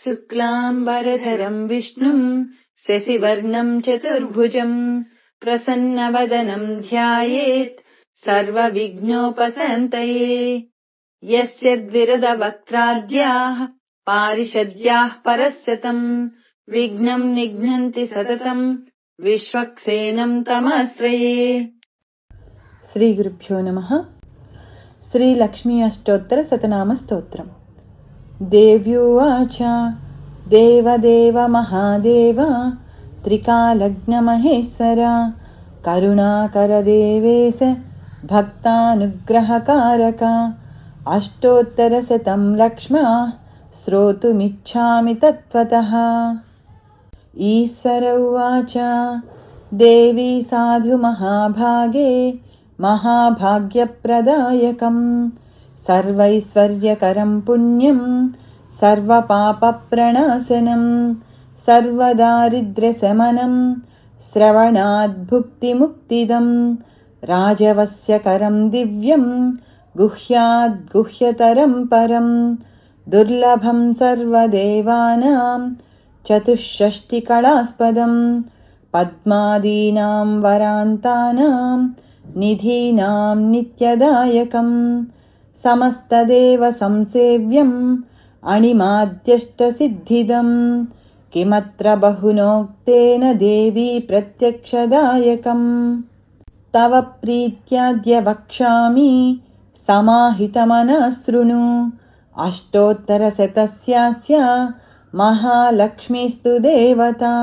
शुक्लाम्बरधरम् विष्णुम् शशिवर्णम् चतुर्भुजम् प्रसन्नवदनम् ध्यायेत् सर्वविघ्नोपशान्तये। यस्य द्विरदवक्त्राद्याः पारिषद्याः परस्यतम् विघ्नम् निघ्नन्ति सततम् विश्वक्सेनम् तमाश्रये। శ్రీ గురుభ్యో నమః. శ్రీ లక్ష్మీ అష్టోత్తర శతనామ స్తోత్రం. దేవ్యువాచ దేవదేవ మహాదేవ త్రికాలజ్ఞ మహేశ్వర కరుణాకర దేవేశ భక్తానుగ్రహకారక అష్టోత్తర శతం లక్ష్మా శ్రోతుమిచ్ఛామి తత్వతః. ఈశ్వర ఉవాచ దేవీ సాధు మహాభాగే మహాభాగ్యప్రదాయకం సర్వైశ్వర్యకరం పుణ్యం సర్వపాపప్రణాశనం సర్వదారిద్ర్యశమనం శ్రవణాద్భుక్తిముక్తిదం రాజవస్యకరం దివ్యం గుహ్యాద్గుహ్యతరం పరం దుర్లభం సర్వదేవానాం చతుషష్టికళాస్పదం పద్మాదీనాం వరాంతానాం నిధీనాం నిత్యదాయకం సమస్తదేవ సంసేవ్యం అణిమాద్యష్టసిద్ధిదం కిమత్ర బహునోక్తేన దేవీ ప్రత్యక్షదాయకం. తవ ప్రీత్యాద్య వక్ష్యామి సమాహితమనః శృణు అష్టోత్తరశతస్యాస్య మహాలక్ష్మీస్తు దేవతా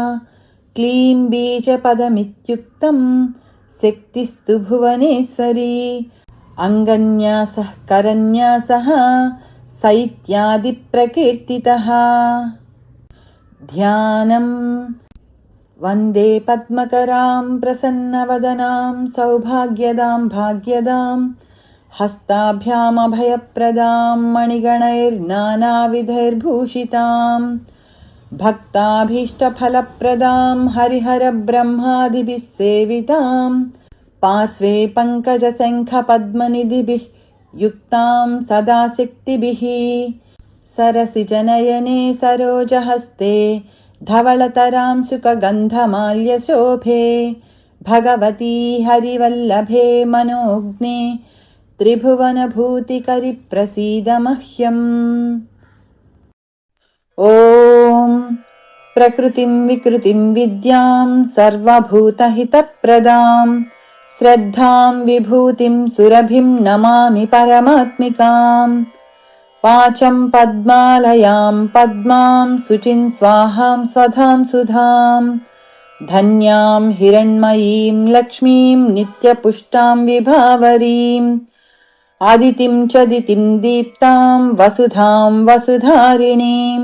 క్లీం బీజపదమిత్యుక్తం శక్తిస్తు భువనేశ్వరీ అంగన్యాసః కరన్యాసః సైత్యాది ప్రకీర్తితః. ధ్యానం వందే పద్మకరాం ప్రసన్నవదనాం సౌభాగ్యదాం భాగ్యదాం హస్తాభ్యామభయప్రదాం మణిగణైర్నానావిధైర్భూషితాం భక్తాభీష్టఫలప్రదాం హరిహర బ్రహ్మాదిభిः సేవితాం పార్శ్వే పంకజశంఖపద్మనిధిభిः యుక్తాం సదా శక్తిభిः సరసిజనయనే సరోజహస్తే ధవళతరాం శుకగంధమాల్యశోభే భగవతీ హరివల్లభే మనోజ్ఞే త్రిభువనభూతికరి ప్రసీద మహ్యం. ఓం ప్రకృతిం వికృతిం విద్యాం సర్వభూతహితప్రదాం శ్రద్ధాం విభూతిం సురభిం నమామి పరమాత్మికాం. వాచం పద్మాలయాం పద్మాం శుచిం స్వాహాం స్వధాం సుధాం ధన్యాం హిరణ్మయీం లక్ష్మీం నిత్యపుష్టాం విభావరీం ఆదితిం చ దితిం దీప్తాం వసుధాం వసుధారిణీం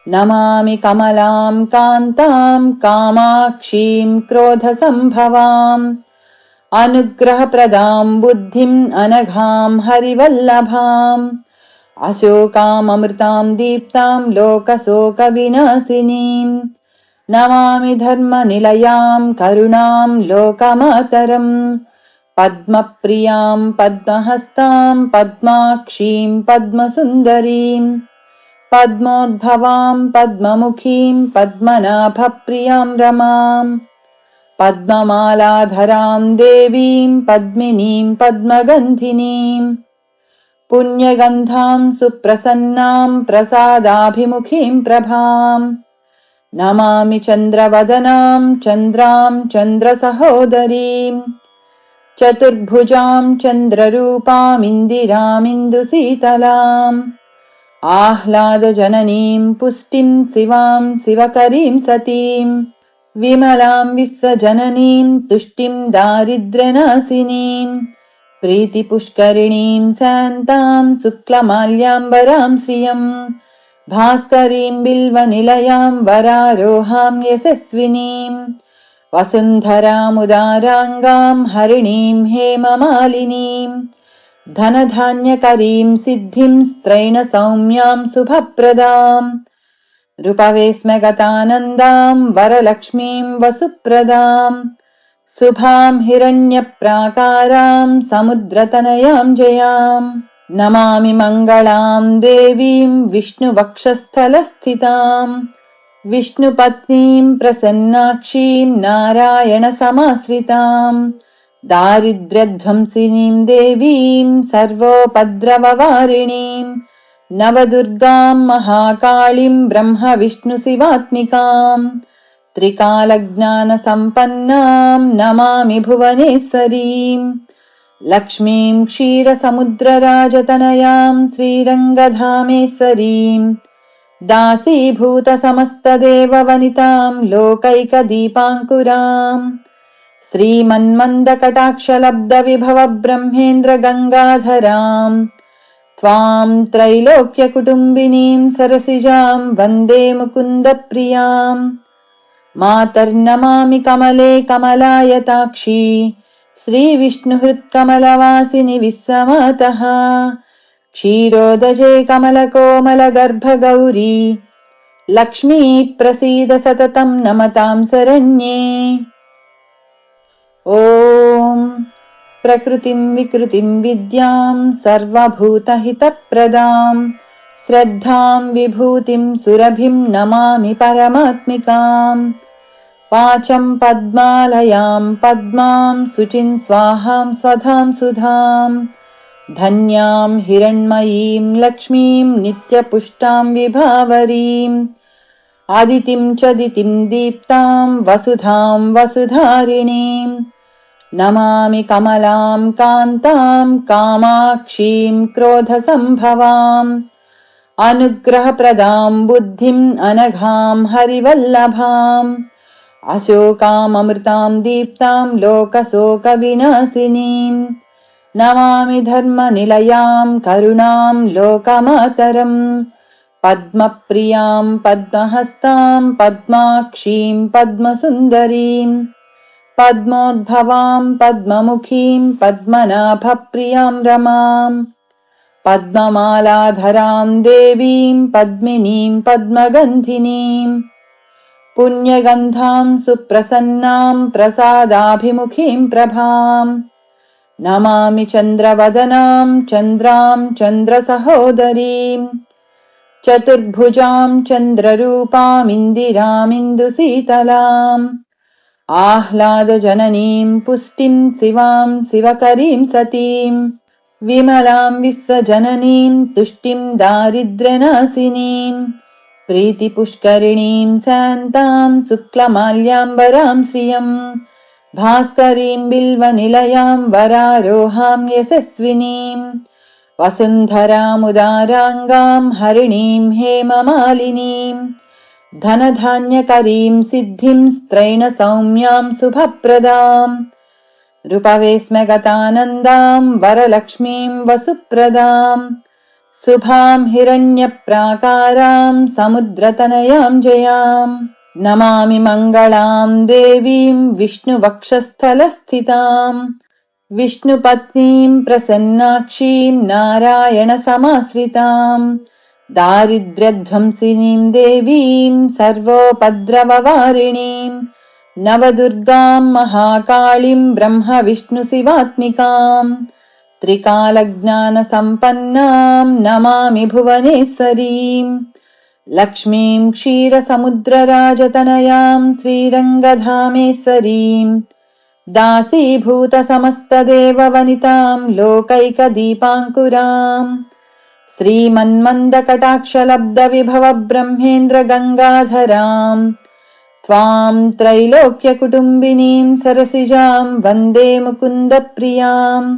నమామి కమలాం కాంతాం కామాక్షీం క్రోధసంభవాం అనుగ్రహప్రదాం బుద్ధిం అనఘాం హరివల్లభాం అశోకామృతాం దీప్తాం లోకశోకవినాశినీం నమామి ధర్మనిలయాం కరుణాం లోకమాతరం పద్మప్రియాం పద్మహస్తాం పద్మాక్షీం పద్మసుందరీం పద్మోద్భవాం పద్మముఖీం పద్మనాభప్రియాం రమాం పద్మమాలాధరాం దేవీం పద్మినీం పద్మగంధినీం పుణ్యగంధాం సుప్రసన్నాం ప్రసాదాభిముఖీం ప్రభాం నమామి చంద్రవదనాం చంద్రాం చంద్రసహోదరీం చతుర్భుజాం చంద్రరూపామిందిరామిందుశీతలాం ఆహ్లాదజననీం పుష్టిం శివాం శివకరీం సతీం విమలాం విశ్వజననీం తుష్టిం దారిద్ర్యనాశినీం ప్రీతిపుష్కరిణీం శాంతాం శుక్లమాల్యాంబరాం శ్రియం భాస్కరీం బిల్వనిలయాం వరారోహాం యశస్వినీం వసుంధరాముదారాంగాం హరిణీం హేమమాలినీం ధనధాన్యకరీం సిద్ధిం స్త్రైణ సౌమ్యాం శుభప్రదాం रूपवेस्मगतानन्दां वरलक्ष्मीं वसुप्रदां शुभां हिरण्यप्राकारां समुद्रतनयां जयां नमामि मङ्गलाम् देवीम् विष्णुवक्षस्थलस्थिताम् विष्णुपत्नीम् प्रसन्नाक्षीम् नारायणसमाश्रिताम् दारिद्र्यध्वंसिनीम् देवीम् सर्वोपद्रववारिणीम् नवदुर्गाम् महाकाळीम् ब्रह्मविष्णुशिवात्मिकाम् त्रिकालज्ञानसम्पन्नाम् नमामि भुवनेश्वरीम् लक्ष्मीम् क्षीरसमुद्रराजतनयाम् श्रीरङ्गधामेश्वरीम् दासीभूतसमस्तदेववनिताम् लोकैकदीपाङ्कुराम् श्रीमन्मन्दकटाक्षलब्धविभव ब्रह्मेन्द्रगङ्गाधराम् त्वाम् त्रैलोक्यकुटुम्बिनीम् सरसिजाम् वन्दे मुकुन्दप्रियाम् मातर्नमामि कमले कमलायताक्षी श्रीविष्णुहृत्कमलवासिनि विश्वमातः क्षीरोदजे कमलकोमलगर्भगौरी लक्ष्मी प्रसीद सततम् नमताम् शरण्ये। ॐ प्रकृतिम् विकृतिम् विद्याम् सर्वभूतहितप्रदाम् श्रद्धाम् विभूतिम् सुरभिम् नमामि परमात्मिकाम् वाचम् पद्मालयाम् पद्माम् शुचिम् स्वाहाम् स्वधाम् सुधाम् धन्याम् हिरण्मयीम् लक्ष्मीम् नित्यपुष्टाम् विभावरीम् आदितिम् च दितिम् दीप्ताम् वसुधाम् वसुधारिणीम् नमामि कमलाम् कान्ताम् कामाक्षीम् क्रोधसम्भवाम् अनुग्रहप्रदाम् बुद्धिम् अनघाम् हरिवल्लभाम् अशोकाममृताम् दीप्ताम् लोकशोकविनाशिनीम् नमामि धर्मनिलयाम् करुणाम् लोकमातरम् पद्मप्रियाम् पद्महस्ताम् पद्माक्षीम् पद्मसुन्दरीम् पद्मोद्भवाम् पद्ममुखीम् पद्मनाभप्रियाम् रमाम् पद्ममालाधराम् देवीम् पद्मिनीम् पद्मगन्धिनीम् पुण्यगन्धाम् सुप्रसन्नाम् प्रसादाभिमुखीम् प्रभाम् नमामि चन्द्रवदनाम् चन्द्राम् चन्द्रसहोदरीम् चतुर्भुजाम् चन्द्ररूपामिन्दिरामिन्दुशीतलाम् आह्लादजननीम् पुष्टिम् शिवाम् शिवकरीम् सतीम् विमलाम् विश्वजननीम् तुष्टिम् दारिद्र्यनाशिनीम् प्रीतिपुष्करिणीम् शान्ताम् शुक्लमाल्याम्बराम् श्रियम् भास्करीम् बिल्वनिलयाम् वरारोहाम् यशस्विनीम् वसुन्धरामुदाराङ्गाम् हरिणीम् हेममालिनीम् धनधान्यकरीम् सिद्धिम् स्त्रैणसौम्याम् शुभप्रदाम् रूपवेस्मगतानन्दाम् वरलक्ष्मीम् वसुप्रदाम् शुभाम् हिरण्यप्राकाराम् समुद्रतनयाम् जयाम् नमामि मङ्गलाम् देवीम् विष्णुवक्षस्थलस्थिताम् विष्णुपत्नीम् प्रसन्नाक्षीम् नारायणसमाश्रिताम् दारिद्र्यध्वंसिनीम् देवीम् सर्वोपद्रववारिणीम् नवदुर्गाम् महाकाळीम् ब्रह्मविष्णुशिवात्मिकाम् त्रिकालज्ञानसम्पन्नाम् नमामि भुवनेश्वरीम् लक्ष्मीम् क्षीरसमुद्रराजतनयाम् श्रीरङ्गधामेश्वरीम् दासीभूतसमस्तदेववनिताम् लोकैकदीपाङ्कुराम् श्रीमन्मन्दकटाक्षलब्धविभव ब्रह्मेन्द्रगङ्गाधराम् त्वाम् त्रैलोक्यकुटुम्बिनीम् सरसिजाम् वन्दे मुकुन्दप्रियाम्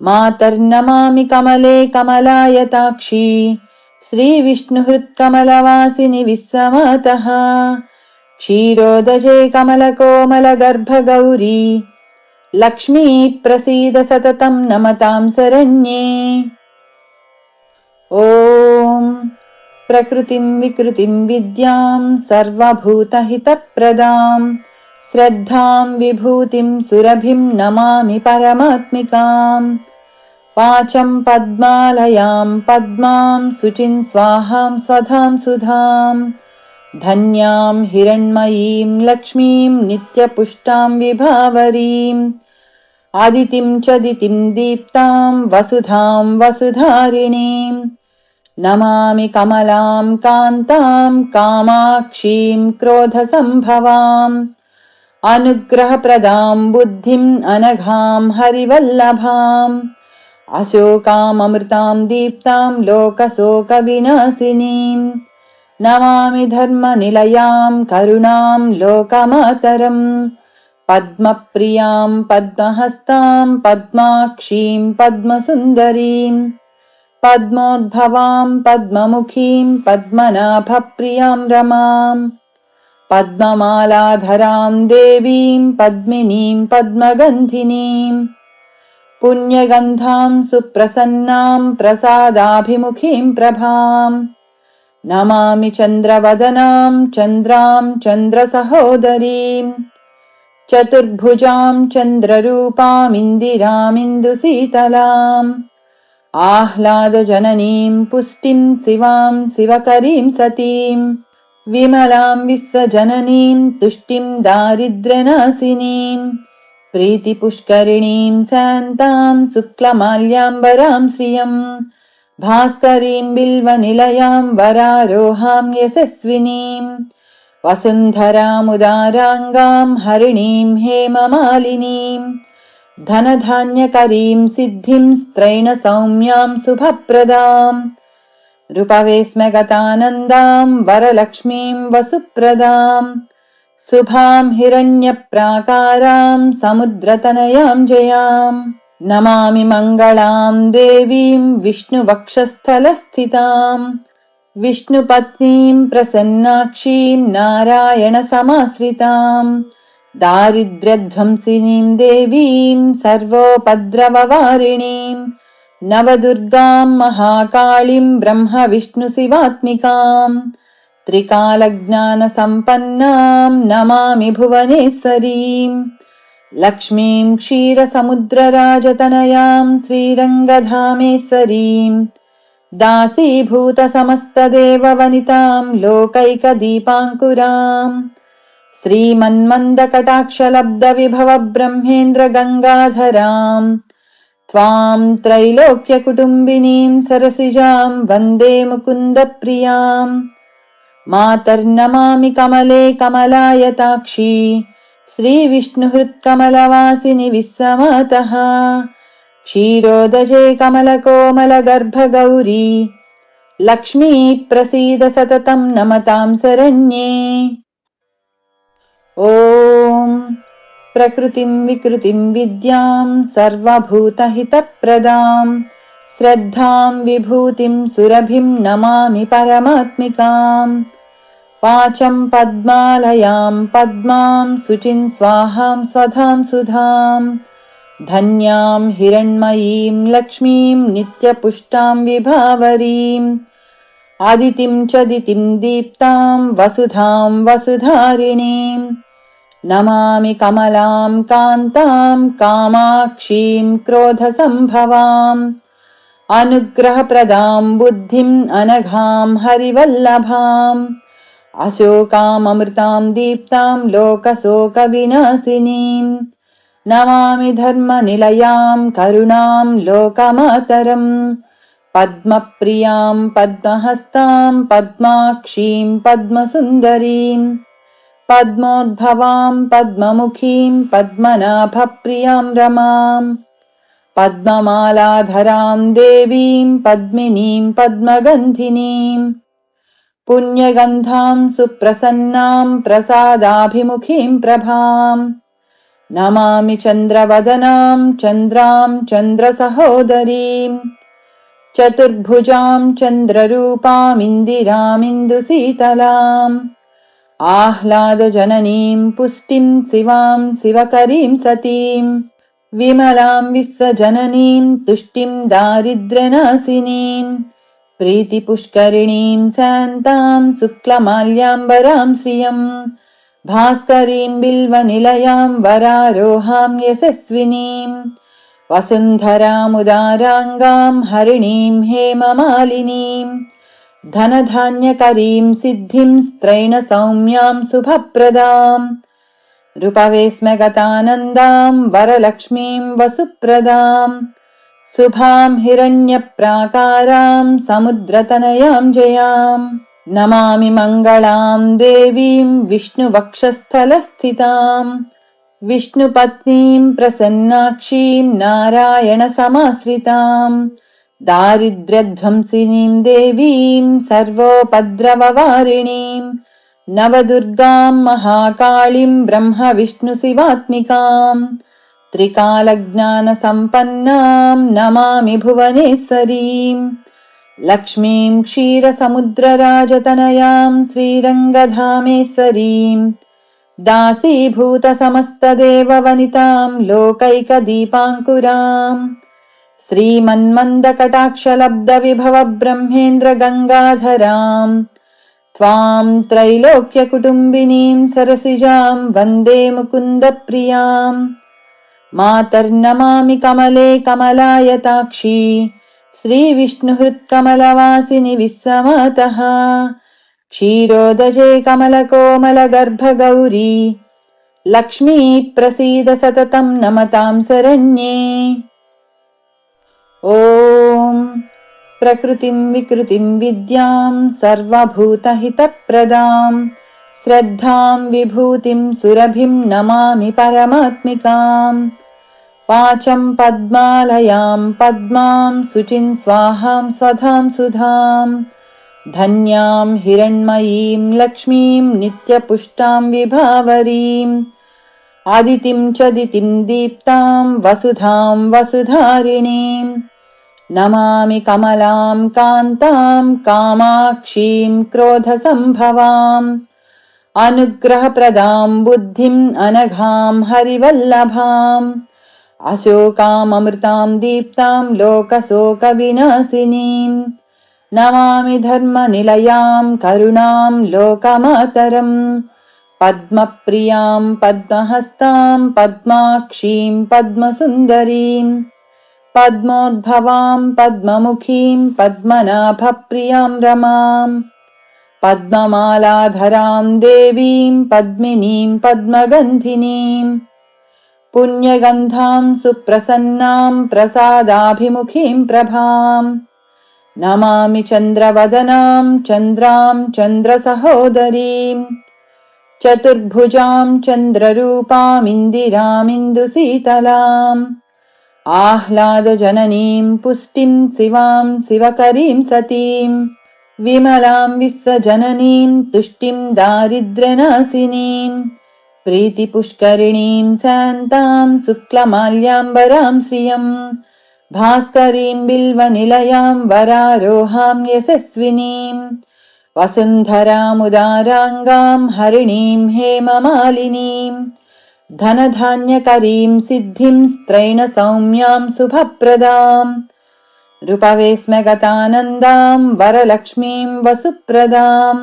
मातर्नमामि कमले कमलायताक्षी श्रीविष्णुहृत्कमलवासिनि विश्वमातः क्षीरोदजे कमलकोमलगर्भगौरी लक्ष्मी प्रसीद सततम् नमताम् शरण्ये। ॐ प्रकृतिम् विकृतिम् विद्याम् सर्वभूतहितप्रदाम् श्रद्धाम् विभूतिम् सुरभिम् नमामि परमात्मिकाम् वाचम् पद्मालयाम् पद्माम् शुचिम् स्वाहाम् स्वधाम् सुधाम् धन्याम् हिरण्मयीम् लक्ष्मीम् नित्यपुष्टाम् विभावरीम् आदितिं च दितिं दीप्तां वसुधां वसुधारिणीं नमामि कमलां कान्तां कामाक्षीं क्रोधसम्भवाम् अनुग्रहप्रदां बुद्धिम् अनघां हरिवल्लभाम् अशोकाममृतां दीप्तां लोकशोकविनाशिनीं नमामि धर्मनिलयां करुणां लोकमातरम् पद्मप्रियां पद्महस्तां पद्माक्षीं पद्मसुन्दरीं पद्मोद्भवां पद्ममुखीं पद्मनाभप्रियां रमां पद्ममालाधरां देवीं पद्मिनीं पद्मगन्धिनीं पुण्यगन्धां सुप्रसन्नां प्रसादाभिमुखीं प्रभां नमामि चन्द्रवदनां चन्द्रां चन्द्रसहोदरीं चतुर्भुजां चन्द्ररूपामिन्दिरामिन्दुशीतलाम् आह्लादजननीं पुष्टिं शिवां शिवकरीं सतीं विमलां विश्वजननीं तुष्टिं दारिद्र्यनाशिनीं प्रीतिपुष्करिणीं शान्तां शुक्लमाल्याम्बरां श्रियं भास्करीं बिल्वनिलयां वरारोहां यशस्विनीं वसुन्धरामुदाराङ्गां हरिणीं हेममालिनीं धनधान्यकरीं सिद्धिं स्त्रैणसौम्यां शुभप्रदां रूपवेस्मगतानन्दां वरलक्ष्मीं वसुप्रदां शुभां हिरण्यप्राकारां समुद्रतनयां जयां नमामि मङ्गलां देवीं विष्णुवक्षस्थलस्थितां विष्णुपत्नीं प्रसन्नाक्षीं नारायणसमाश्रितां दारिद्र्यध्वंसिनीं देवीं सर्वोपद्रववारिणीं नवदुर्गां महाकाळीं ब्रह्मविष्णुशिवात्मिकां त्रिकालज्ञानसम्पन्नां नमामि भुवनेश्वरीं लक्ष्मीं क्षीरसमुद्रराजतनयां श्रीरङ्गधामेश्वरीं दासीभूतसमस्तदेववनितां लोकैकदीपाङ्कुराम् श्रीमन्मन्दकटाक्षलब्धविभवब्रह्मेन्द्रगङ्गाधरां त्वां त्रैलोक्यकुटुम्बिनीं सरसिजां वन्दे मुकुन्दप्रियां मातर्नमामि कमले कमलायताक्षी श्रीविष्णुहृत्कमलवासिनि विश्वमातः क्षीरोदजे कमलकोमलगर्भगौरी लक्ष्मी प्रसीद सततं नमतां शरण्ये। ॐ प्रकृतिं विकृतिं विद्यां सर्वभूतहितप्रदां श्रद्धां विभूतिं सुरभिं नमामि परमात्मिकां वाचं पद्मालयां पद्मां शुचिं स्वाहां स्वधां सुधां धन्यां हिरण्मयीं लक्ष्मीं नित्यपुष्टां विभावरीम् आदितिं च दितिं दीप्तां वसुधां वसुधारिणीं नमामि कमलां कान्तां कामाक्षीं क्रोधसम्भवाम् अनुग्रहप्रदां बुद्धिम् अनघां हरिवल्लभाम् अशोकाममृतां दीप्तां लोकशोकविनाशिनीं नमामि धर्मनिलयां करुणां लोकमातरम् पद्मप्रियां पद्महस्तां पद्माक्षीं पद्मसुन्दरीं पद्मोद्भवां पद्ममुखीं पद्मनाभप्रियां रमां पद्ममालाधरां देवीं पद्मिनीं पद्मगन्धिनीं पुण्यगन्धां सुप्रसन्नां प्रसादाभिमुखीं प्रभां नमामि चन्द्रवदनां चन्द्रां चन्द्रसहोदरीं चतुर्भुजां चन्द्ररूपामिन्दिरामिन्दुशीतलाम् आह्लादजननीं पुष्टिं शिवां शिवकरीं सतीं विमलां विश्वजननीं तुष्टिं दारिद्र्यनाशिनीं प्रीतिपुष्करिणीं शान्तां शुक्लमाल्याम्बरां श्रियं भास्करीं बिल्वनिलयां वरारोहां यशस्विनीं वसुन्धरामुदाराङ्गां हरिणीं हेममालिनीं धनधान्यकरीं सिद्धिं स्त्रैणसौम्यां शुभप्रदां रूपवेस्म गतानन्दाम् वरलक्ष्मीम् वसुप्रदाम् शुभाम् हिरण्यप्राकाराम् समुद्रतनयाम् जयाम् नमामि मङ्गलाम् देवीम् विष्णुवक्षस्थलस्थिताम् विष्णुपत्नीम् प्रसन्नाक्षीम् नारायणसमाश्रिताम् दारिद्र्यध्वंसिनीम् देवीम् सर्वोपद्रववारिणीम् नवदुर्गाम् महाकाळीम् ब्रह्मविष्णुशिवात्मिकाम् त्रिकालज्ञानसम्पन्नाम् नमामि भुवनेश्वरीम् लक्ष्मीम् क्षीरसमुद्रराजतनयाम् श्रीरङ्गधामेश्वरीम् दासीभूतसमस्तदेववनिताम् लोकैकदीपाङ्कुराम् श्रीमन्मन्दकटाक्षलब्धविभवब्रह्मेन्द्रगङ्गाधराम् त्वाम् त्रैलोक्यकुटुम्बिनीम् सरसिजाम् वन्दे मुकुन्दप्रियाम् मातर्नमामि कमले कमलायताक्षी श्रीविष्णुहृत्कमलवासिनि विश्वमातः क्षीरोदजे कमलकोमलगर्भगौरी लक्ष्मी प्रसीद सततम् नमताम् शरण्ये। ॐ प्रकृतिम् विकृतिम् विद्याम् सर्वभूतहितप्रदाम् श्रद्धाम् विभूतिम् सुरभिम् नमामि परमात्मिकाम् वाचम् पद्मालयाम् पद्माम् शुचिम् स्वाहाम् स्वधाम् सुधाम् धन्याम् हिरण्मयीम् लक्ष्मीम् नित्यपुष्टाम् विभावरीम् आदितिम् च दितिम् दीप्ताम् वसुधाम् वसुधारिणीम् नमामि कमलाम् कान्ताम् कामाक्षीम् क्रोधसम्भवाम् अनुग्रहप्रदाम् बुद्धिम् अनघाम् हरिवल्लभाम् अशोकाममृताम् दीप्ताम् लोकशोकविनाशिनीम् नमामि धर्मनिलयाम् करुणाम् लोकमातरम् पद्मप्रियाम् पद्महस्ताम् पद्माक्षीम् पद्मसुन्दरीम् पद्मोद्भवाम् पद्ममुखीम् पद्मनाभप्रियाम् रमाम् पद्ममालाधराम् देवीम् पद्मिनीम् पद्मगन्धिनीम् पुण्यगन्धाम् सुप्रसन्नाम् प्रसादाभिमुखीम् प्रभाम् नमामि चन्द्रवदनाम् चन्द्राम् चन्द्रसहोदरीम् चतुर्भुजाम् चन्द्ररूपामिन्दिरामिन्दुशीतलाम् आह्लादजननीम् पुष्टिम् शिवाम् शिवकरीम् सतीम् विमलाम् विश्वजननीम् तुष्टिम् दारिद्र्यनाशिनीम् प्रीतिपुष्करिणीम् शान्ताम् शुक्लमाल्याम्बराम् श्रियम् भास्करीम् बिल्वनिलयाम् वरारोहाम् यशस्विनीम् वसुन्धरामुदाराङ्गाम् हरिणीम् हेममालिनीम् धनधान्यकरीम् सिद्धिम् स्त्रैणसौम्याम् शुभप्रदाम् रूपवेस्म गतानन्दाम् वरलक्ष्मीम् वसुप्रदाम्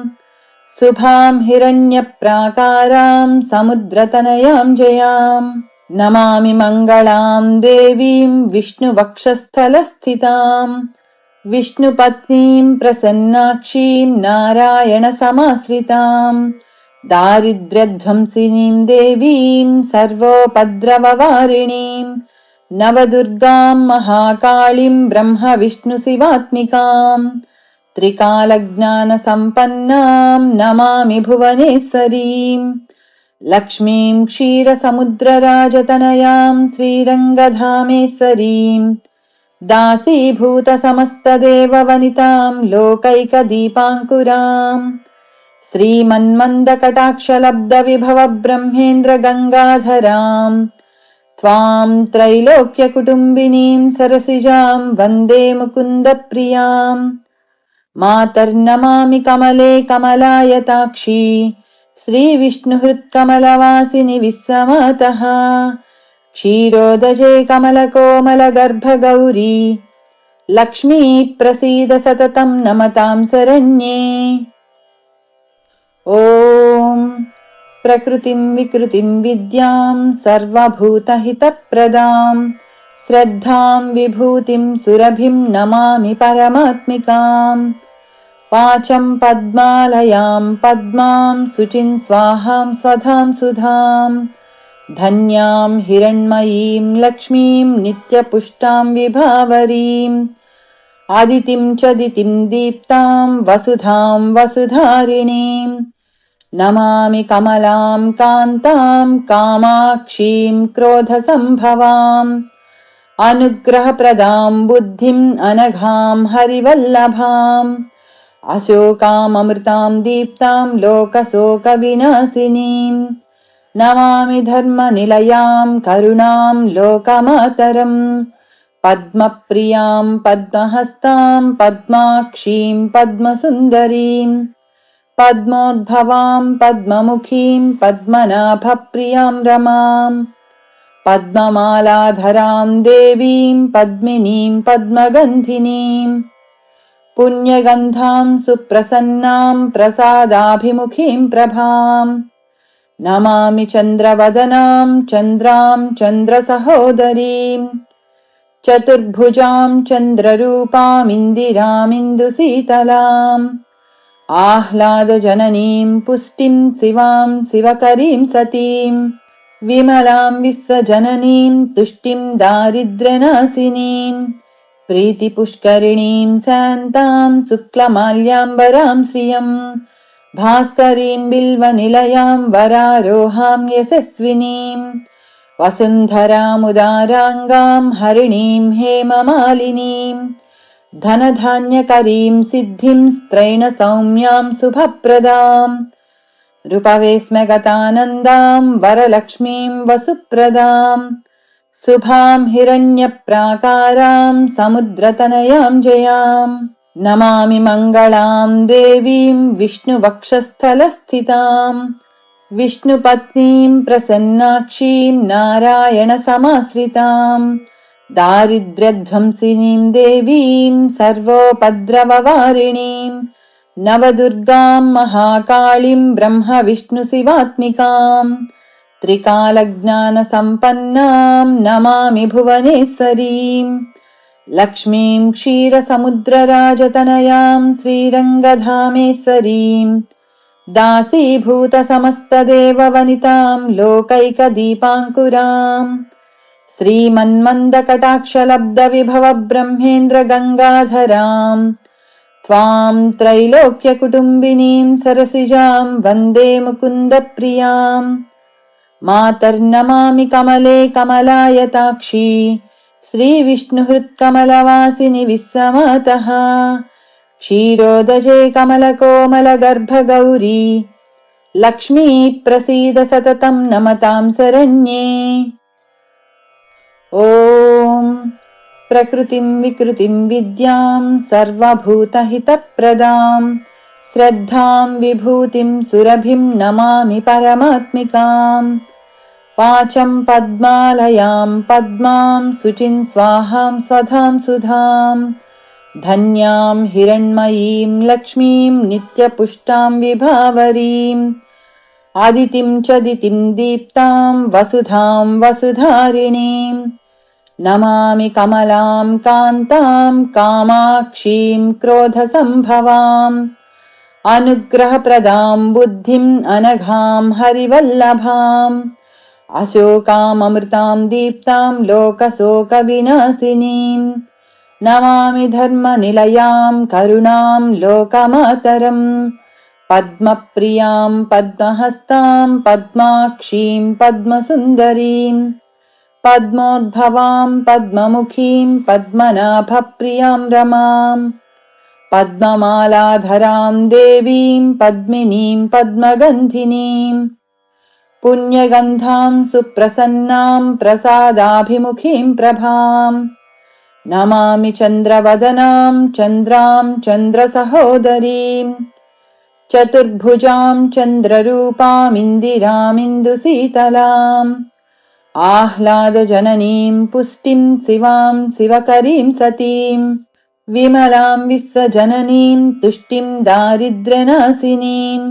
शुभाम् हिरण्यप्राकाराम् समुद्रतनयाम् जयाम् नमामि मङ्गलाम् देवीम् विष्णुवक्षस्थलस्थिताम् विष्णुपत्नीम् प्रसन्नाक्षीम् नारायणसमाश्रिताम् दारिद्र्यध्वंसिनीम् देवीम् सर्वोपद्रववारिणीम् नवदुर्गाम् महाकाळीम् ब्रह्मविष्णुशिवात्मिकाम् त्रिकालज्ञानसम्पन्नाम् नमामि भुवनेश्वरीम् लक्ष्मीम् क्षीरसमुद्रराजतनयाम् श्रीरङ्गधामेश्वरीम् दासीभूतसमस्तदेववनिताम् लोकैकदीपाङ्कुराम् श्रीमन्मन्दकटाक्षलब्धविभवब्रह्मेन्द्रगङ्गाधराम् त्वाम् त्रैलोक्यकुटुम्बिनीम् सरसिजाम् वन्दे मुकुन्दप्रियाम् मातर्नमामि कमले कमलायताक्षी श्रीविष्णुहृत्कमलवासिनि विश्वमातः क्षीरोदजे कमलकोमलगर्भगौरी लक्ष्मी प्रसीद सततम् नमताम् शरण्ये। ॐ प्रकृतिम् विकृतिम् विद्याम् सर्वभूतहितप्रदाम् श्रद्धाम् विभूतिम् सुरभिम् नमामि परमात्मिकाम् वाचम् पद्मालयाम् पद्माम् शुचिम् स्वाहाम् स्वधाम् सुधाम् धन्यां हिरण्मयीं लक्ष्मीं नित्यपुष्टां विभावरीम् आदितिं च दितिं दीप्तां वसुधां वसुधारिणीम् नमामि कमलां कान्तां कामाक्षीं क्रोधसम्भवाम् अनुग्रहप्रदां बुद्धिम् अनघां हरिवल्लभाम् अशोकाममृतां दीप्तां लोकशोकविनाशिनीम् नमामि धर्मनिलयां करुणां लोकमातरम् पद्मप्रियां पद्महस्तां पद्माक्षीं पद्मसुन्दरीं पद्मोद्भवां पद्ममुखीं पद्मनाभप्रियां रमां पद्ममालाधरां देवीं पद्मिनीं पद्मगन्धिनीं पुण्यगन्धां सुप्रसन्नां प्रसादाभिमुखीं प्रभाम् नमामि चन्द्रवदनां चन्द्रां चन्द्रसहोदरीं चतुर्भुजां चन्द्ररूपामिन्दिरामिन्दुशीतलाम् आह्लादजननीं पुष्टिं शिवां शिवकरीं सतीं विमलां विश्वजननीं तुष्टिं दारिद्र्यनाशिनीं प्रीतिपुष्करिणीं शान्तां शुक्लमाल्याम्बरां श्रियम् भास्करीं बिल्वनिलयां वरारोहां यशस्विनीं वसुन्धरामुदाराङ्गां हरिणीं हेममालिनीं धनधान्यकरीं सिद्धिं स्त्रैणसौम्यां शुभप्रदां रूपवेस्म्यगतानन्दां वरलक्ष्मीं वसुप्रदां शुभां हिरण्यप्राकारां समुद्रतनयां जयाम् नमामि मङ्गलां देवीं विष्णुवक्षस्थलस्थितां विष्णुपत्नीं प्रसन्नाक्षीं नारायणसमाश्रितां दारिद्र्यध्वंसिनीं देवीं सर्वोपद्रववारिणीं नवदुर्गां महाकाळीं ब्रह्मविष्णुशिवात्मिकां त्रिकालज्ञानसम्पन्नां नमामि भुवनेश्वरीम् लक्ष्मीं क्षीरसमुद्रराजतनयां श्रीरङ्गधामेश्वरीं दासीभूतसमस्तदेववनितां लोकैकदीपाङ्कुरां श्रीमन्मन्दकटाक्षलब्धविभवब्रह्मेन्द्रगङ्गाधरां त्वां त्रैलोक्यकुटुम्बिनीं सरसिजां वन्दे मुकुन्दप्रियां मातर्नमामि कमले कमलायताक्षी श्रीविष्णुहृत्कमलवासिनि विश्वमातः क्षीरोदजे कमलकोमलगर्भगौरी लक्ष्मी प्रसीद सततं नमतां शरण्ये। ॐ प्रकृतिं विकृतिं विद्यां सर्वभूतहितप्रदां श्रद्धां विभूतिं सुरभिं नमामि परमात्मिकाम् वाचं पद्मालयां पद्मां शुचिं स्वाहां स्वधां सुधां धन्यां हिरण्मयीं लक्ष्मीं नित्यपुष्टां विभावरीम् आदितिं च दितिं दीप्तां वसुधां वसुधारिणीं नमामि कमलां कान्तां कामाक्षीं क्रोधसम्भवाम् अनुग्रहप्रदां बुद्धिम् अनघां हरिवल्लभाम् अशोकाममृतां दीप्तां लोकशोकविनाशिनीं नमामि धर्मनिलयां करुणां लोकमातरम् पद्मप्रियां पद्महस्तां पद्माक्षीं पद्मसुन्दरीं पद्मोद्भवां पद्ममुखीं पद्मनाभप्रियां रमां पद्ममालाधरां देवीं पद्मिनीं पद्मगन्धिनीं पुण्यगन्धां सुप्रसन्नां प्रसादाभिमुखीं प्रभाम् नमामि चन्द्रवदनां चन्द्रां चन्द्रसहोदरीं चतुर्भुजां चन्द्ररूपामिन्दिरामिन्दुशीतलाम् आह्लादजननीं पुष्टिं शिवां शिवकरीं सतीं विमलां विश्वजननीं तुष्टिं दारिद्र्यनाशिनीं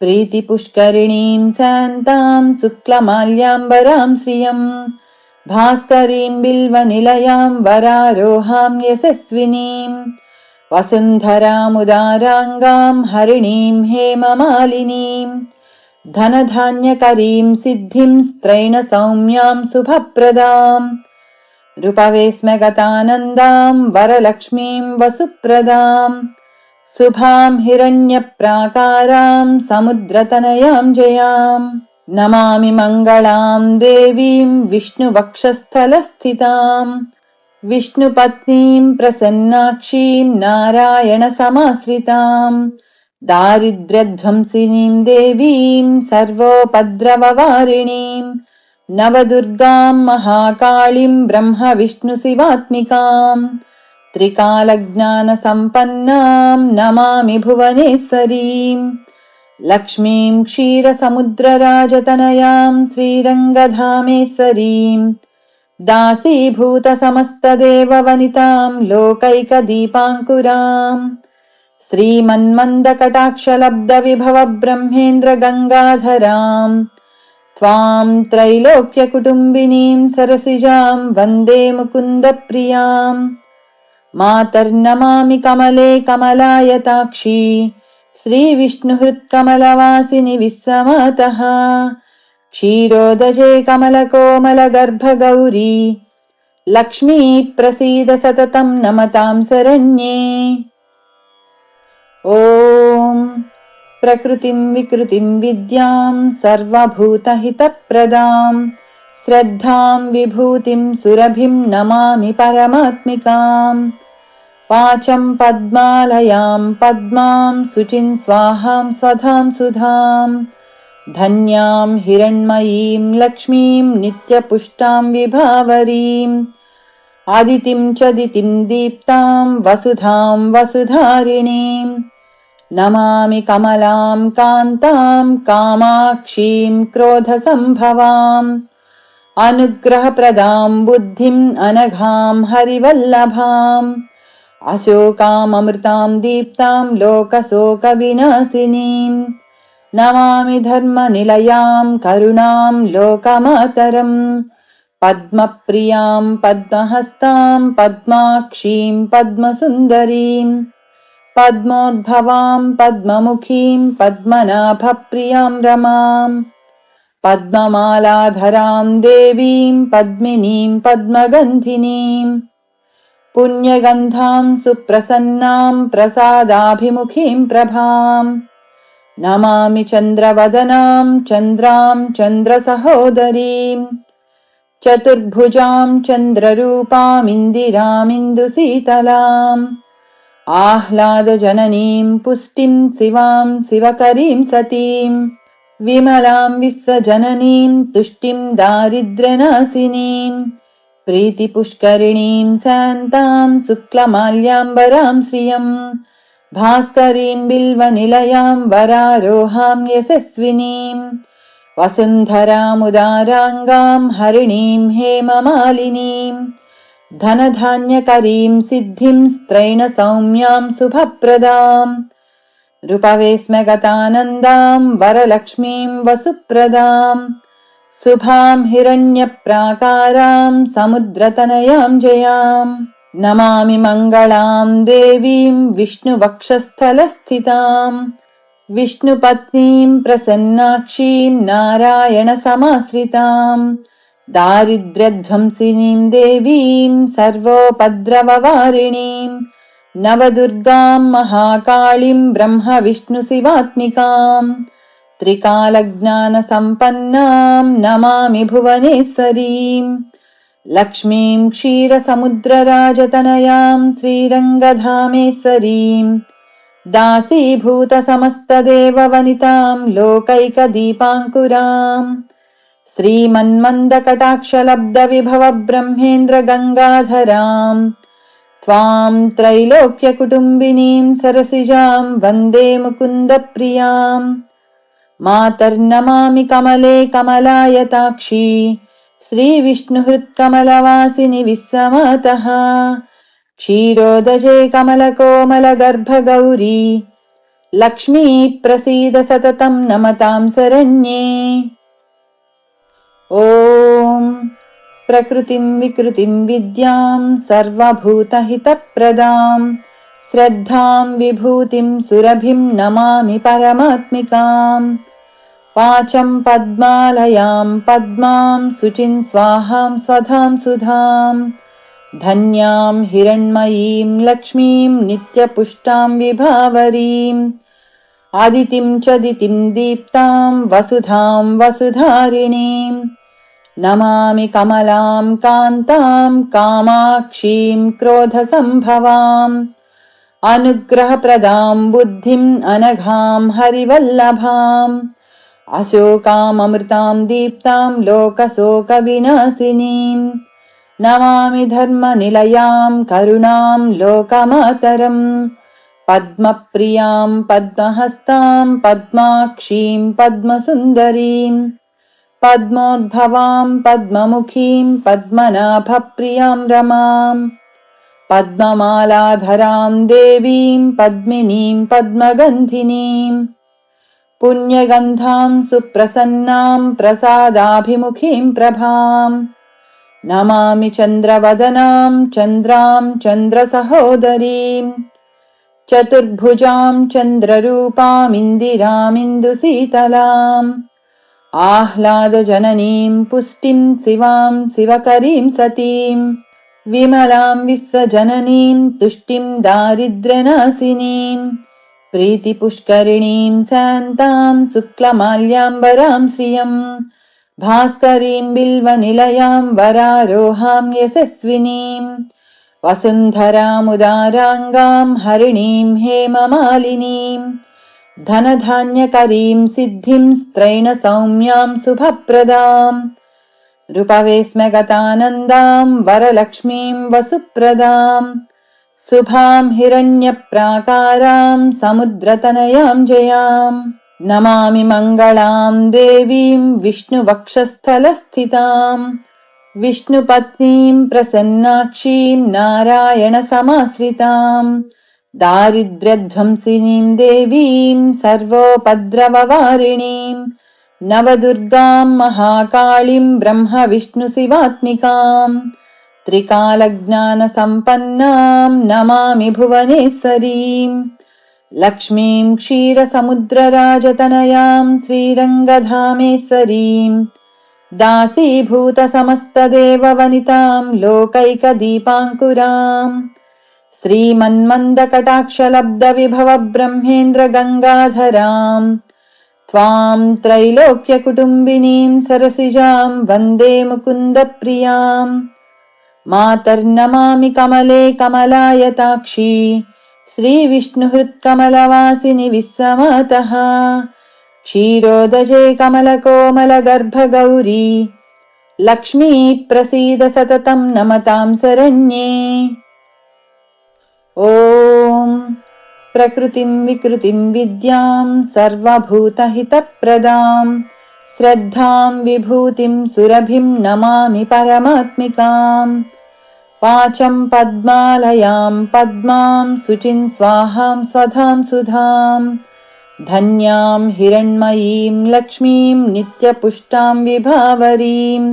प्रीतिपुष्करिणीं शान्तां शुक्लमाल्याम्बरां श्रियम् भास्करीं बिल्वनिलयां वरारोहां यशस्विनीं वसुन्धरामुदाराङ्गां हरिणीं हेममालिनीं धनधान्यकरीं सिद्धिं स्त्रैणसौम्यां शुभप्रदाम् रूपवेस्मगतानन्दां वरलक्ष्मीं वसुप्रदाम् शुभां हिरण्यप्राकारां समुद्रतनयां जयाम् नमामि मङ्गलां देवीं विष्णुवक्षस्थलस्थिताम् विष्णुपत्नीं प्रसन्नाक्षीं नारायणसमाश्रिताम् दारिद्र्यध्वंसिनीं देवीं सर्वोपद्रववारिणीं नवदुर्गां महाकाळीं ब्रह्मविष्णुशिवात्मिकाम् त्रिकालज्ञानसम्पन्नां नमामि भुवनेश्वरीम् लक्ष्मीं क्षीरसमुद्रराजतनयां श्रीरङ्गधामेश्वरीं दासीभूतसमस्तदेववनितां लोकैकदीपाङ्कुराम् श्रीमन्मन्दकटाक्षलब्धविभवब्रह्मेन्द्रगङ्गाधराम् त्वां त्रैलोक्यकुटुम्बिनीं सरसिजां वन्दे मुकुन्दप्रियाम् मातर्नमामि कमले कमलायताक्षी श्रीविष्णुहृत्कमलवासिनि विश्वमातः क्षीरोदजे कमलकोमलगर्भगौरी लक्ष्मी प्रसीद सततं नमतां शरण्ये। ॐ प्रकृतिं विकृतिं विद्यां सर्वभूतहितप्रदां श्रद्धां विभूतिं सुरभिं नमामि परमात्मिकाम् वाचं पद्मालयां पद्मां शुचिं स्वाहां स्वधां सुधां धन्यां हिरण्मयीं लक्ष्मीं नित्यपुष्टां विभावरीम् आदितिं च दितिं दीप्तां वसुधां वसुधारिणीं नमामि कमलां कान्तां कामाक्षीं क्रोधसम्भवाम् अनुग्रहप्रदां बुद्धिं अनघां हरिवल्लभाम् अशोकामृतां दीप्तां लोकशोकविनाशिनीं नमामि धर्मनिलयां करुणां लोकमातरम् पद्मप्रियां पद्महस्तां पद्माक्षीं पद्मसुन्दरीं पद्मोद्भवां पद्ममुखीं पद्मनाभप्रियां रमां पद्ममालाधरां देवीं पद्मिनीं पद्मगन्धिनीं पुण्यगन्धां सुप्रसन्नां प्रसादाभिमुखीं प्रभाम् नमामि चन्द्रवदनां चन्द्रां चन्द्रसहोदरीं चतुर्भुजां चन्द्ररूपामिन्दिरामिन्दुशीतलाम् आह्लादजननीं पुष्टिं शिवां शिवकरीं सतीं विमलां विश्वजननीं तुष्टिं दारिद्र्यनाशिनीं प्रीतिपुष्करिणीं शान्तां शुक्लमाल्याम्बरां श्रियं भास्करीं बिल्वनिलयां वरारोहां यशस्विनीं वसुन्धरामुदाराङ्गां हरिणीं हेममालिनीं धनधान्यकरीं सिद्धिं स्त्रैणसौम्यां शुभप्रदाम् रूपवेस्मगतानन्दां वरलक्ष्मीं वसुप्रदाम् शुभां हिरण्यप्राकारां समुद्रतनयां जयाम् नमामि मङ्गलां देवीं विष्णुवक्षस्थलस्थिताम् विष्णुपत्नीं प्रसन्नाक्षीं नारायणसमाश्रिताम् दारिद्र्यध्वंसिनीं देवीं सर्वोपद्रववारिणीं नवदुर्गां महाकाळीं ब्रह्मविष्णुशिवात्मिकाम् त्रिकालज्ञानसम्पन्नां नमामि भुवनेश्वरीम् लक्ष्मीं क्षीरसमुद्रराजतनयां श्रीरङ्गधामेश्वरीं दासीभूतसमस्तदेववनितां लोकैकदीपाङ्कुराम् श्रीमन्मन्दकटाक्षलब्धविभवब्रह्मेन्द्रगङ्गाधराम् त्वां त्रैलोक्यकुटुम्बिनीं सरसिजां वन्दे मुकुन्दप्रियाम् मातर्नमामि कमले कमलायताक्षी श्रीविष्णुहृत्कमलवासिनि विश्वमातः क्षीरोदजे कमलकोमलगर्भगौरी लक्ष्मी प्रसीद सततं नमतां शरण्ये। ॐ प्रकृतिं विकृतिं विद्यां सर्वभूतहितप्रदां श्रद्धां विभूतिं सुरभिं नमामि परमात्मिकाम् वाचं पद्मालयां पद्मां शुचिं स्वाहां स्वधां सुधां धन्यां हिरण्मयीं लक्ष्मीं नित्यपुष्टां विभावरीम् आदितिं च दितिं दीप्तां वसुधां वसुधारिणीम् नमामि कमलां कान्तां कामाक्षीं क्रोधसम्भवाम् अनुग्रहप्रदां बुद्धिम् अनघां हरिवल्लभाम् अशोकाममृतां दीप्तां लोकशोकविनाशिनीम् नमामि धर्मनिलयां करुणां लोकमातरम् पद्मप्रियां पद्महस्तां पद्माक्षीं पद्मसुन्दरीम् पद्मोद्भवां पद्ममुखीं पद्मनाभप्रियां रमाम् पद्ममालाधरां देवीं पद्मिनीं पद्मगन्धिनीम् पुण्यगन्धां सुप्रसन्नां प्रसादाभिमुखीं प्रभाम् नमामि चन्द्रवदनां चन्द्रां चन्द्रसहोदरीम् चतुर्भुजां चन्द्ररूपामिन्दिरामिन्दुशीतलाम् आह्लादजननीं पुष्टिं शिवां शिवकरीं सतीं विमलां विश्वजननीं तुष्टिं दारिद्र्यनाशिनीं प्रीतिपुष्करिणीं शान्तां शुक्लमाल्याम्बरां श्रियम् भास्करीं बिल्वनिलयां वरारोहां यशस्विनीं वसुन्धरामुदाराङ्गां हरिणीं हेममालिनीं धनधान्यकरीं सिद्धिं स्त्रैणसौम्यां शुभप्रदाम् रूपवेस्मगतानन्दां वरलक्ष्मीं वसुप्रदाम् शुभां हिरण्यप्राकारां समुद्रतनयां जयाम् नमामि मङ्गलां देवीं विष्णुवक्षस्थलस्थिताम् विष्णुपत्नीं प्रसन्नाक्षीं नारायणसमाश्रिताम् दारिद्र्यध्वंसिनीं देवीं सर्वोपद्रववारिणीं नवदुर्गां महाकाळीं ब्रह्मविष्णुशिवात्मिकां त्रिकालज्ञानसम्पन्नां नमामि भुवनेश्वरीं लक्ष्मीं क्षीरसमुद्रराजतनयां श्रीरङ्गधामेश्वरीं दासीभूतसमस्तदेववनितां लोकैकदीपाङ्कुराम् श्रीमन्मन्दकटाक्षलब्धविभवब्रह्मेन्द्रगङ्गाधराम् त्वां त्रैलोक्यकुटुम्बिनीं सरसिजां वन्दे मुकुन्दप्रियाम् मातर्नमामि कमले कमलायताक्षी श्रीविष्णुहृत्कमलवासिनि विश्वमातः क्षीरोदजे कमलकोमलगर्भगौरी लक्ष्मी प्रसीद सततं नमतां शरण्ये। ॐ प्रकृतिं विकृतिं विद्यां सर्वभूतहितप्रदां श्रद्धां विभूतिं सुरभिं नमामि परमात्मिकाम् वाचं पद्मालयां पद्मां शुचिं स्वाहां स्वधां सुधां धन्यां हिरण्मयीं लक्ष्मीं नित्यपुष्टां विभावरीम्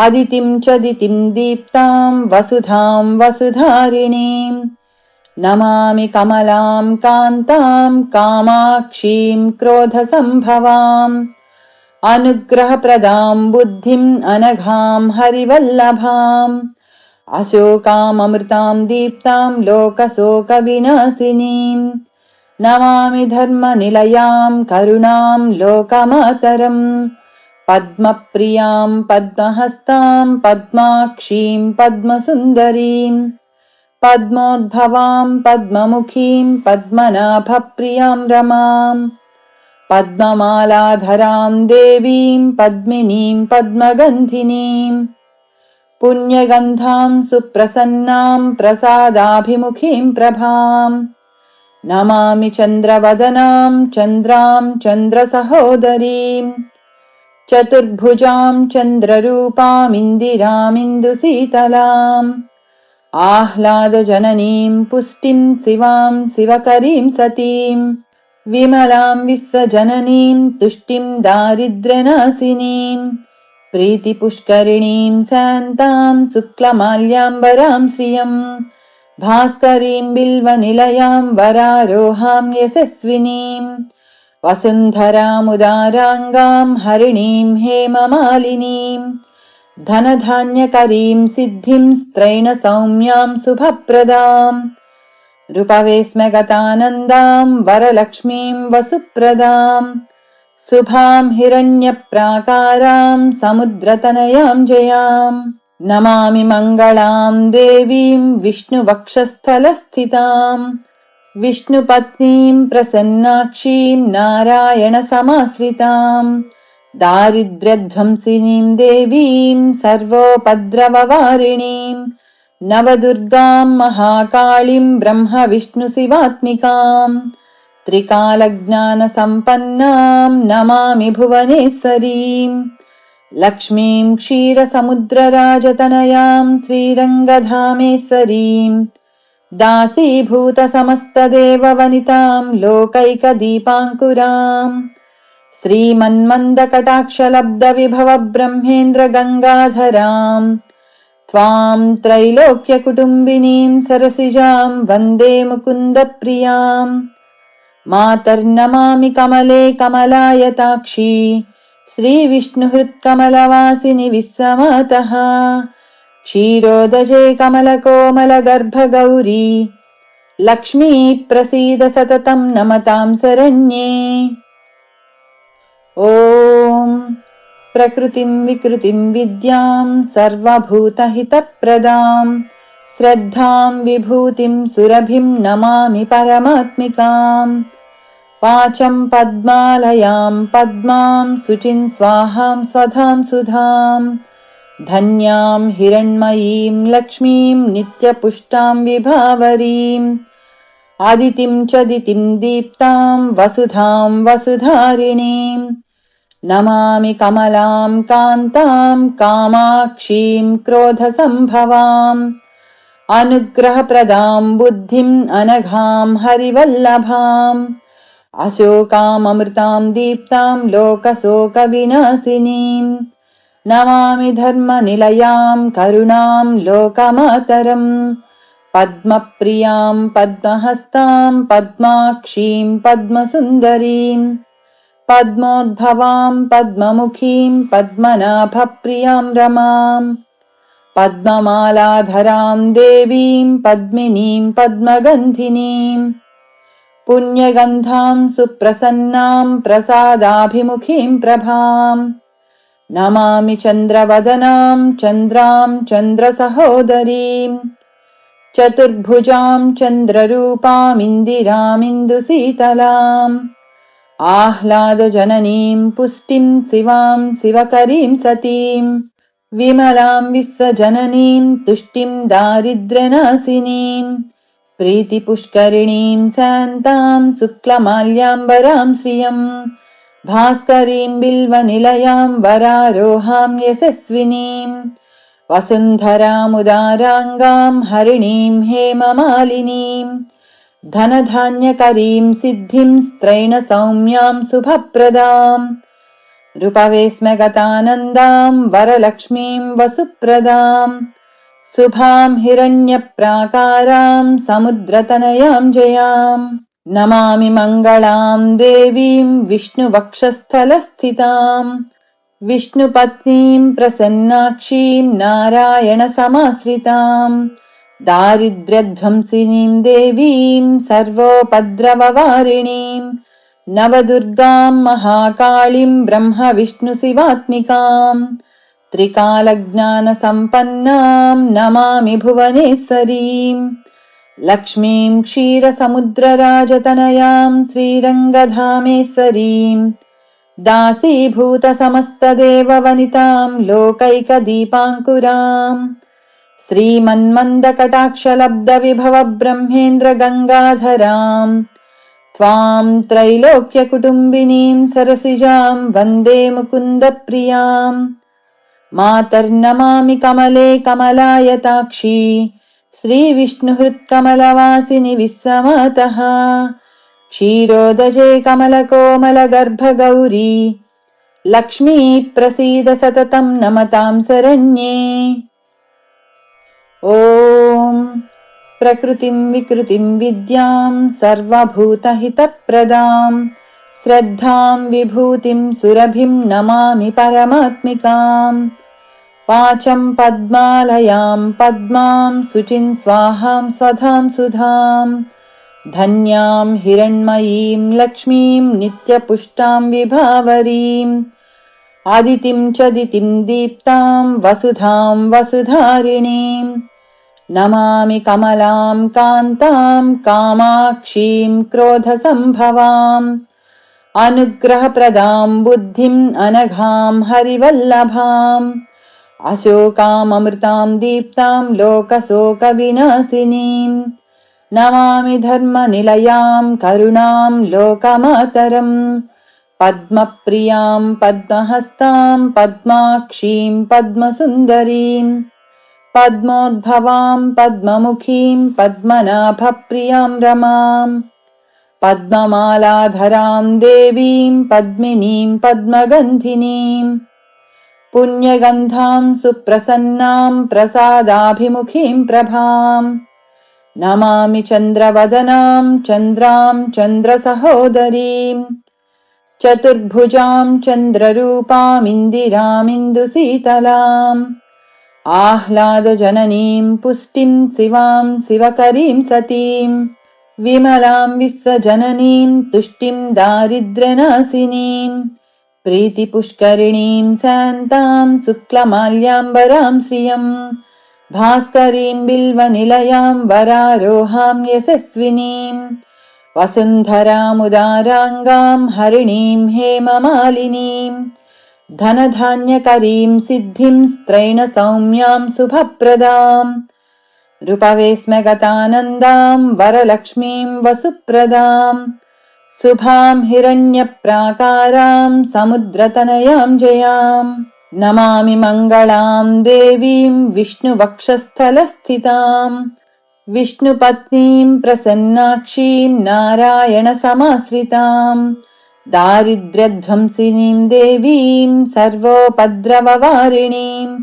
आदितिं च दितिं दीप्तां वसुधां वसुधारिणीम् नमामि कमलां कान्तां कामाक्षीं क्रोधसम्भवाम् अनुग्रहप्रदां बुद्धिम् अनघां हरिवल्लभाम् अशोकाममृतां दीप्तां लोकशोकविनाशिनीम् नमामि धर्मनिलयां करुणां लोकमातरम् पद्मप्रियां पद्महस्तां पद्माक्षीं पद्मसुन्दरीं पद्मोद्भवां पद्ममुखीं पद्मनाभप्रियां रमाम् पद्ममालाधरां देवीं पद्मिनीं पद्मगन्धिनीं पुण्यगन्धां सुप्रसन्नां प्रसादाभिमुखीं प्रभाम् नमामि चन्द्रवदनां चन्द्रां चन्द्रसहोदरीं चतुर्भुजां चन्द्ररूपामिन्दिरामिन्दुशीतलाम् आह्लादजननीं पुष्टिं शिवां शिवकरीं सतीं विमलां विश्वजननीं तुष्टिं दारिद्र्यनाशिनीं प्रीतिपुष्करिणीं शान्तां शुक्लमाल्याम्बरां श्रियम् भास्करीं बिल्वनिलयां वरारोहां यशस्विनीं वसुन्धरामुदाराङ्गाम् हरिणीम् हेममालिनीम् धनधान्यकरीम् सिद्धिम् स्त्रैणसौम्याम् शुभप्रदाम् रूपवेस्मगतानन्दाम् वरलक्ष्मीम् वसुप्रदाम् शुभाम् हिरण्यप्राकाराम् समुद्रतनयाम् जयाम् नमामि मङ्गलाम् देवीम् विष्णुवक्षस्थलस्थिताम् विष्णुपत्नीम् प्रसन्नाक्षीम् नारायणसमाश्रिताम् दारिद्र्यध्वंसिनीम् देवीम् सर्वोपद्रववारिणीम् नवदुर्गाम् महाकाळीम् ब्रह्मविष्णुशिवात्मिकाम् त्रिकालज्ञानसम्पन्नाम् नमामि भुवनेश्वरीम् लक्ष्मीम् क्षीरसमुद्रराजतनयाम् श्रीरङ्गधामेश्वरीम् दासीभूतसमस्तदेववनिताम् लोकैकदीपाङ्कुराम् श्रीमन्मन्दकटाक्षलब्धविभवब्रह्मेन्द्रगङ्गाधराम् त्वाम् त्रैलोक्यकुटुम्बिनीम् सरसिजाम् वन्दे मुकुन्दप्रियाम् मातर्नमामि कमले कमलायताक्षी श्रीविष्णुहृत्कमलवासिनि विश्वमातः क्षीरोदजे कमलकोमलगर्भगौरी लक्ष्मी प्रसीद सततम् नमताम् शरण्ये। ॐ प्रकृतिम् विकृतिम् विद्याम् सर्वभूतहितप्रदाम् श्रद्धाम् विभूतिम् सुरभिम् नमामि परमात्मिकाम् वाचम् पद्मालयाम् पद्माम् शुचिम् स्वाहाम् स्वधाम् सुधाम् धन्याम् हिरण्मयीम् लक्ष्मीम् नित्यपुष्टाम् विभावरीम् आदितिम् च दितिम् दीप्ताम् वसुधाम् वसुधारिणीम् नमामि कमलाम् कान्ताम् कामाक्षीम् क्रोधसम्भवाम् अनुग्रहप्रदाम् बुद्धिम् अनघाम् हरिवल्लभाम् अशोकाममृताम् दीप्ताम् लोकशोकविनाशिनीम् नमामि धर्मनिलयाम् करुणाम् लोकमातरम् पद्मप्रियाम् पद्महस्ताम् पद्माक्षीम् पद्मसुन्दरीम् पद्मोद्भवाम् पद्ममुखीम् पद्मनाभप्रियाम् रमाम् पद्ममालाधराम् देवीम् पद्मिनीम् पद्मगन्धिनीम् पुण्यगन्धाम् सुप्रसन्नाम् प्रसादाभिमुखीम् प्रभाम् नमामि चन्द्रवदनाम् चन्द्राम् चन्द्रसहोदरीम् चतुर्भुजाम् चन्द्ररूपामिन्दिरामिन्दुशीतलाम् आह्लादजननीम् पुष्टिम् शिवाम् शिवकरीम् सतीम् विमलाम् विश्वजननीम् तुष्टिम् दारिद्र्यनाशिनीम् प्रीतिपुष्करिणीम् शान्ताम् शुक्लमाल्याम्बराम् श्रियम् भास्करीम् बिल्वनिलयाम् वरारोहाम् यशस्विनीम् वसुन्धरामुदाराङ्गाम् हरिणीम् हेममालिनीम् धनधान्यकरीम् सिद्धिम् स्त्रैणसौम्याम् शुभप्रदाम् रूपवेस्मगतानन्दाम् वरलक्ष्मीम् वसुप्रदाम् शुभाम् हिरण्यप्राकाराम् समुद्रतनयाम् जयाम् नमामि मङ्गलाम् देवीम् विष्णुवक्षस्थलस्थिताम् विष्णुपत्नीम् प्रसन्नाक्षीम् नारायणसमाश्रिताम् दारिद्र्यध्वंसिनीम् देवीम् सर्वोपद्रववारिणीम् नवदुर्गाम् महाकाळीम् ब्रह्मविष्णुशिवात्मिकाम् त्रिकालज्ञानसम्पन्नाम् नमामि भुवनेश्वरीम् लक्ष्मीम् क्षीरसमुद्रराजतनयाम् श्रीरङ्गधामेश्वरीम् दासीभूतसमस्तदेववनिताम् लोकैकदीपाङ्कुराम् श्रीमन्मन्दकटाक्षलब्धविभवब्रह्मेन्द्रगङ्गाधराम् त्वाम् त्रैलोक्यकुटुम्बिनीम् सरसिजाम् वन्दे मुकुन्दप्रियाम् मातर्नमामि कमले कमलायताक्षी श्रीविष्णुहृत्कमलवासिनि विश्वमातः क्षीरोदजे कमलकोमलगर्भगौरी लक्ष्मी प्रसीद सततम् नमताम् शरण्ये। ॐ प्रकृतिम् विकृतिम् विद्याम् सर्वभूतहितप्रदाम् श्रद्धाम् विभूतिम् सुरभिम् नमामि परमात्मिकाम् वाचम् पद्मालयाम् पद्माम् शुचिम् स्वाहाम् स्वधाम् सुधाम् धन्याम् हिरण्मयीम् लक्ष्मीम् नित्यपुष्टाम् विभावरीम् आदितिम् च दितिम् दीप्ताम् वसुधाम् वसुधारिणीम् नमामि कमलाम् कान्ताम् कामाक्षीम् क्रोधसम्भवाम् अनुग्रहप्रदाम् बुद्धिम् अनघाम् हरिवल्लभाम् अशोकाममृताम् दीप्ताम् लोकशोकविनाशिनीम् नमामि धर्मनिलयाम् करुणाम् लोकमातरम् पद्मप्रियाम् पद्महस्ताम् पद्माक्षीम् पद्मसुन्दरीम् पद्मोद्भवाम् पद्ममुखीम् पद्मनाभप्रियाम् रमाम् पद्ममालाधराम् देवीम् पद्मिनीम् पद्मगन्धिनीम् पुण्यगन्धाम् सुप्रसन्नाम् प्रसादाभिमुखीम् प्रभाम् नमामि चन्द्रवदनाम् चन्द्राम् चन्द्रसहोदरीम् चतुर्भुजाम् चन्द्ररूपामिन्दिरामिन्दुशीतलाम् आह्लादजननीम् पुष्टिम् शिवाम् शिवकरीम् सतीम् विमलाम् विश्वजननीम् तुष्टिम् दारिद्र्यनाशिनीम् प्रीतिपुष्करिणीम् शान्ताम् शुक्लमाल्याम्बराम् श्रियम् भास्करीम् बिल्वनिलयाम् वरारोहाम् यशस्विनीम् वसुन्धरामुदाराङ्गाम् हरिणीम् हेममालिनीम् धनधान्यकरीम् सिद्धिम् स्त्रैणसौम्याम् शुभप्रदाम् रूपवेस्मगतानन्दाम् वरलक्ष्मीम् वसुप्रदाम् शुभाम् हिरण्यप्राकाराम् समुद्रतनयाम् जयाम् नमामि मङ्गलाम् देवीम् विष्णुवक्षस्थलस्थिताम् विष्णुपत्नीम् प्रसन्नाक्षीम् नारायणसमाश्रिताम् दारिद्र्यध्वंसिनीम् देवीम् सर्वोपद्रववारिणीम्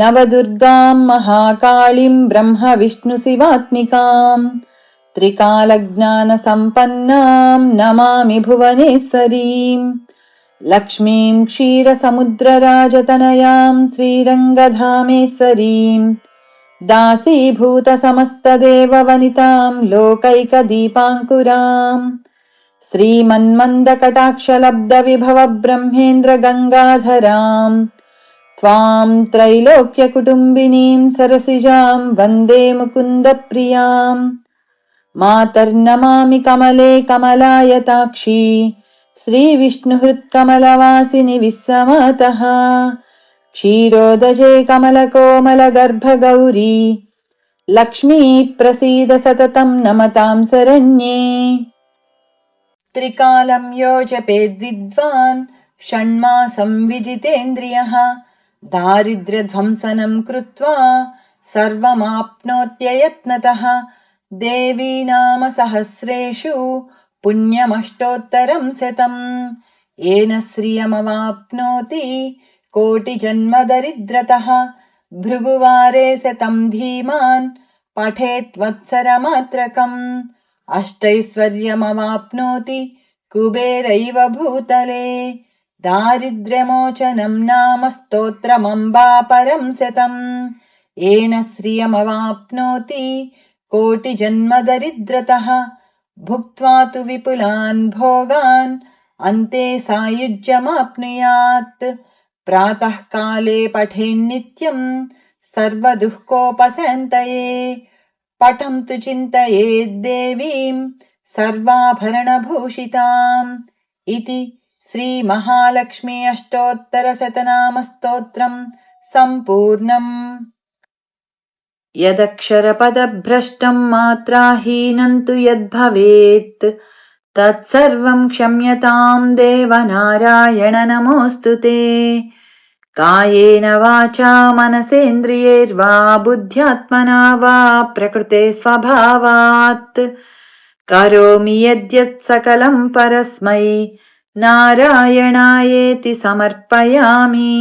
नवदुर्गाम् महाकाळीम् ब्रह्मविष्णुशिवात्मिकाम् त्रिकालज्ञानसम्पन्नाम् नमामि भुवनेश्वरीम् लक्ष्मीम् क्षीरसमुद्रराजतनयाम् श्रीरङ्गधामेश्वरीम् दासीभूतसमस्तदेववनिताम् लोकैकदीपाङ्कुराम् श्रीमन्मन्दकटाक्षलब्धविभवब्रह्मेन्द्रगङ्गाधराम् त्वाम् त्रैलोक्यकुटुम्बिनीम् सरसिजाम् वन्दे मुकुन्दप्रियाम् मातर्नमामि कमले कमलायताक्षी श्रीविष्णुहृत्कमलवासिनि विश्वमातः क्षीरोदजे कमलकोमलगर्भगौरी लक्ष्मी प्रसीद सततम् नमताम् शरण्ये त्रिकालम् यो जपेद्विद्वान् षण्मासम् विजितेन्द्रियः दारिद्र्यध्वंसनम् कृत्वा सर्वमाप्नोत्ययत्नतः देवी नाम सहस्रेषु पुण्यमष्टोत्तरम् शतम् येन श्रियमवाप्नोति कोटिजन्मदरिद्रतः भृगुवारे शतम् धीमान् पठेत् वत्सरमात्रकम् अष्टैश्वर्यमवाप्नोति कुबेरैव भूतले दारिद्र्यमोचनम् नाम स्तोत्रमम्बा परम् शतम् येन श्रियमवाप्नोति कोटिजन्मदरिद्रतः भुक्त्वा तु विपुलान् भोगान् अन्ते सायुज्यमाप्नुयात् प्रातः काले पठेन्नित्यम् सर्वदुःखोपशान्तये पठन्तु चिन्तयेद्देवीम् सर्वाभरणभूषिताम् इति श्रीमहालक्ष्मी अष्टोत्तरशतनामस्तोत्रम् सम्पूर्णम्। यदक्षरपदभ्रष्टम् मात्राहीनम् तु यद्भवेत् तत्सर्वम् क्षम्यताम् देवनारायण नमोऽस्तु ते। कायेन वाचा मनसेन्द्रियैर्वा बुद्ध्यात्मना वा प्रकृते स्वभावात् करोमि यद्यत् सकलम् परस्मै नारायणायेति समर्पयामि।